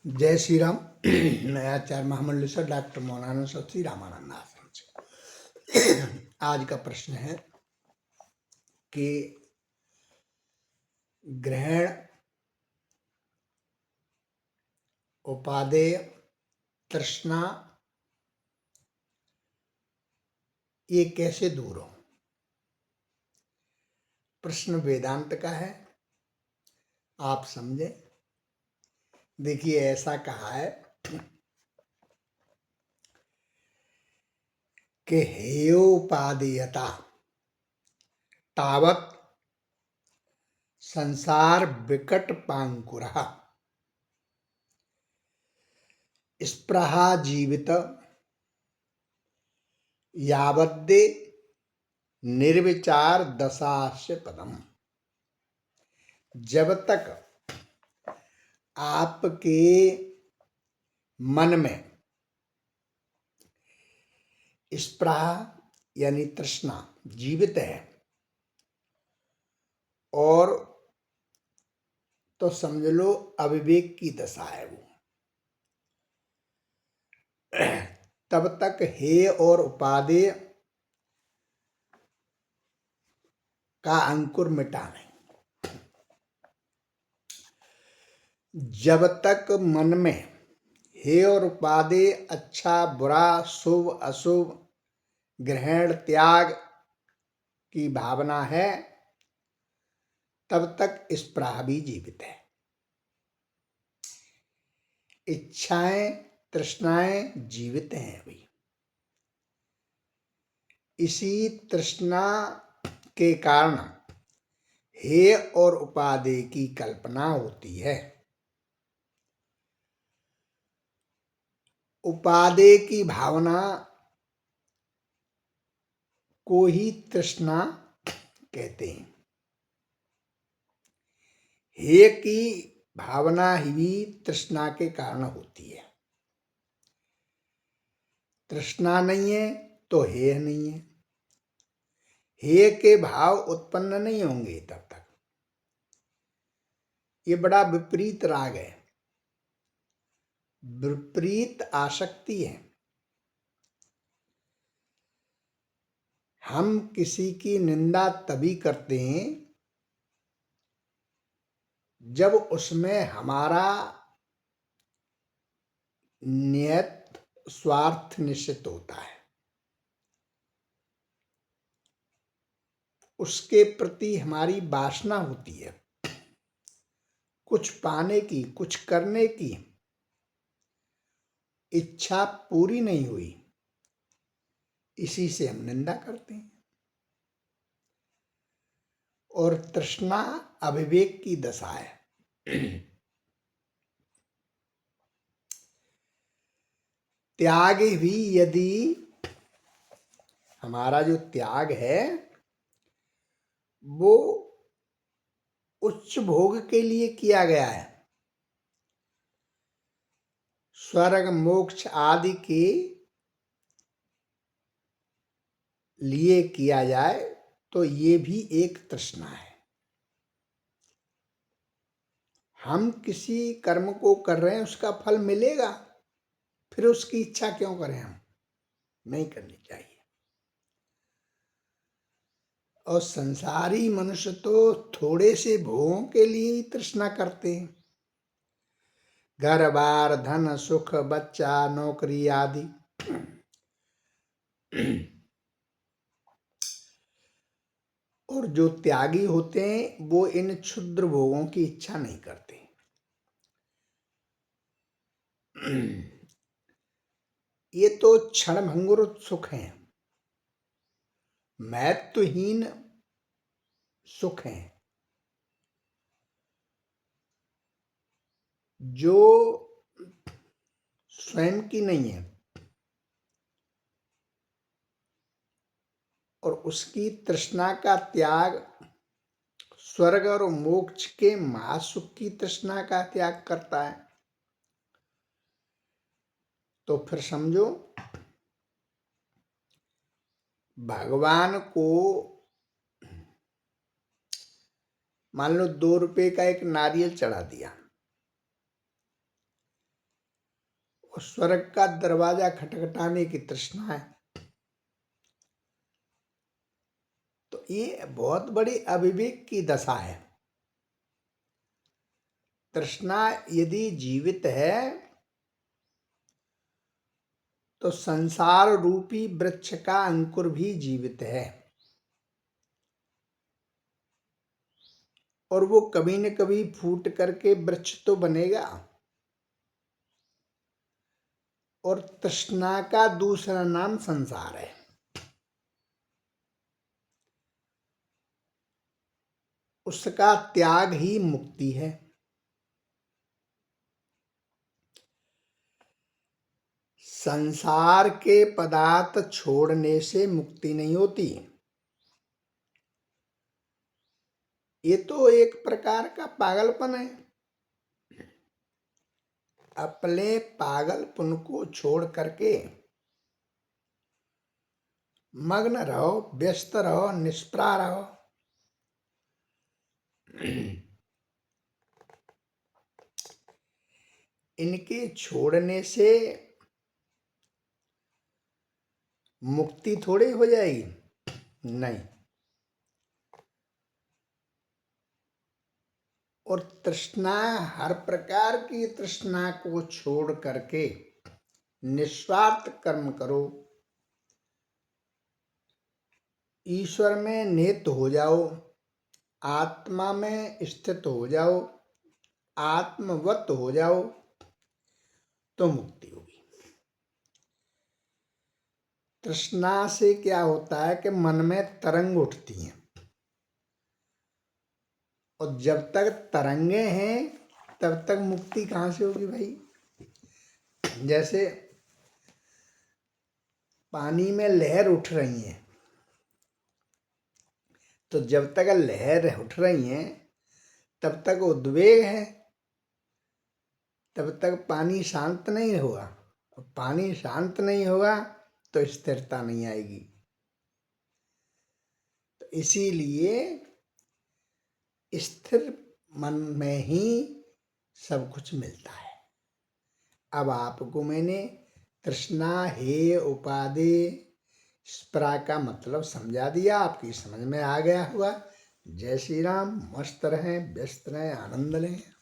जय श्री राम। मैं आचार्य महामंडलेश्वर डॉक्टर मौलाना श्री रामानंद आश्रम से। आज का प्रश्न है कि ग्रहण, उपादेय, तृष्णा ये कैसे दूर हो। प्रश्न वेदांत का है, आप समझे। देखिए, ऐसा कहा है कि हेयोपादेयता तावत संसार विकट पांकुरः स्पृहा जीवित यावद्दे निर्विचार दशास्य पदम। जब तक आपके मन में स्पृहा यानी तृष्णा जीवित है और तो समझ लो अविवेक की दशा है वो, तब तक हेय और उपादेय का अंकुर मिटा नहीं। जब तक मन में हेय और उपादेय, अच्छा बुरा, शुभ अशुभ, ग्रहण त्याग की भावना है, तब तक स्पृहा भी जीवित है। इच्छाएं तृष्णाएं जीवित हैं अभी। इसी तृष्णा के कारण हेय और उपादेय की कल्पना होती है। उपादेय की भावना को ही तृष्णा कहते हैं। हेय की भावना ही तृष्णा के कारण होती है। तृष्णा नहीं है तो हेय नहीं है। हेय के भाव उत्पन्न नहीं होंगे तब तक। ये बड़ा विपरीत राग है, विपरीत आसक्ति है। हम किसी की निंदा तभी करते हैं जब उसमें हमारा नियत स्वार्थ निश्चित होता है, उसके प्रति हमारी वासना होती है, कुछ पाने की, कुछ करने की इच्छा पूरी नहीं हुई, इसी से हम निंदा करते हैं। और तृष्णा अविवेक की दशा है। त्याग भी यदि हमारा जो त्याग है वो उच्च भोग के लिए किया गया है, स्वर्ग मोक्ष आदि के लिए किया जाए, तो ये भी एक तृष्णा है। हम किसी कर्म को कर रहे हैं, उसका फल मिलेगा, फिर उसकी इच्छा क्यों करें हम? नहीं करनी चाहिए। और संसारी मनुष्य तो थोड़े से भोगों के लिए ही तृष्णा करते हैं। घर बार धन सुख बच्चा नौकरी आदि। और जो त्यागी होते हैं वो इन क्षुद्र भोगों की इच्छा नहीं करते। ये तो क्षणभंगुर सुख हैं, महत्वहीन सुख हैं, जो स्वयं की नहीं है और उसकी तृष्णा का त्याग स्वर्ग और मोक्ष के महासुख की तृष्णा का त्याग करता है। तो फिर समझो, भगवान को मान लो 2 रुपए का एक नारियल चढ़ा दिया, और स्वर्ग का दरवाजा खटखटाने की तृष्णा है। तो ये बहुत बड़ी अविवेक की दशा है। तृष्णा यदि जीवित है तो संसार रूपी वृक्ष का अंकुर भी जीवित है, और वो कभी न कभी फूट करके वृक्ष तो बनेगा। और तृष्णा का दूसरा नाम संसार है। उसका त्याग ही मुक्ति है। संसार के पदार्थ छोड़ने से मुक्ति नहीं होती। ये तो एक प्रकार का पागलपन है। अपने पागलपन को छोड़ करके मग्न रहो, व्यस्त रहो, निष्प्राय रहो। इनके छोड़ने से मुक्ति थोड़ी हो जाएगी, नहीं। और तृष्णा, हर प्रकार की तृष्णा को छोड़ करके निस्वार्थ कर्म करो, ईश्वर में निहित हो जाओ, आत्मा में स्थित हो जाओ, आत्मवत हो जाओ, तो मुक्ति होगी। तृष्णा से क्या होता है कि मन में तरंग उठती हैं, और जब तक तरंगे हैं तब तक मुक्ति कहाँ से होगी भाई। जैसे पानी में लहर उठ रही है, तो जब तक लहर उठ रही है तब तक उद्वेग है, तब तक पानी शांत नहीं होगा। पानी शांत नहीं होगा तो स्थिरता नहीं आएगी। तो इसीलिए स्थिर मन में ही सब कुछ मिलता है। अब आपको मैंने तृष्णा हेय उपाधि स्पृहा का मतलब समझा दिया, आपकी समझ में आ गया हुआ। जय श्री राम। मस्त रहें, व्यस्त रहें, आनंद लें।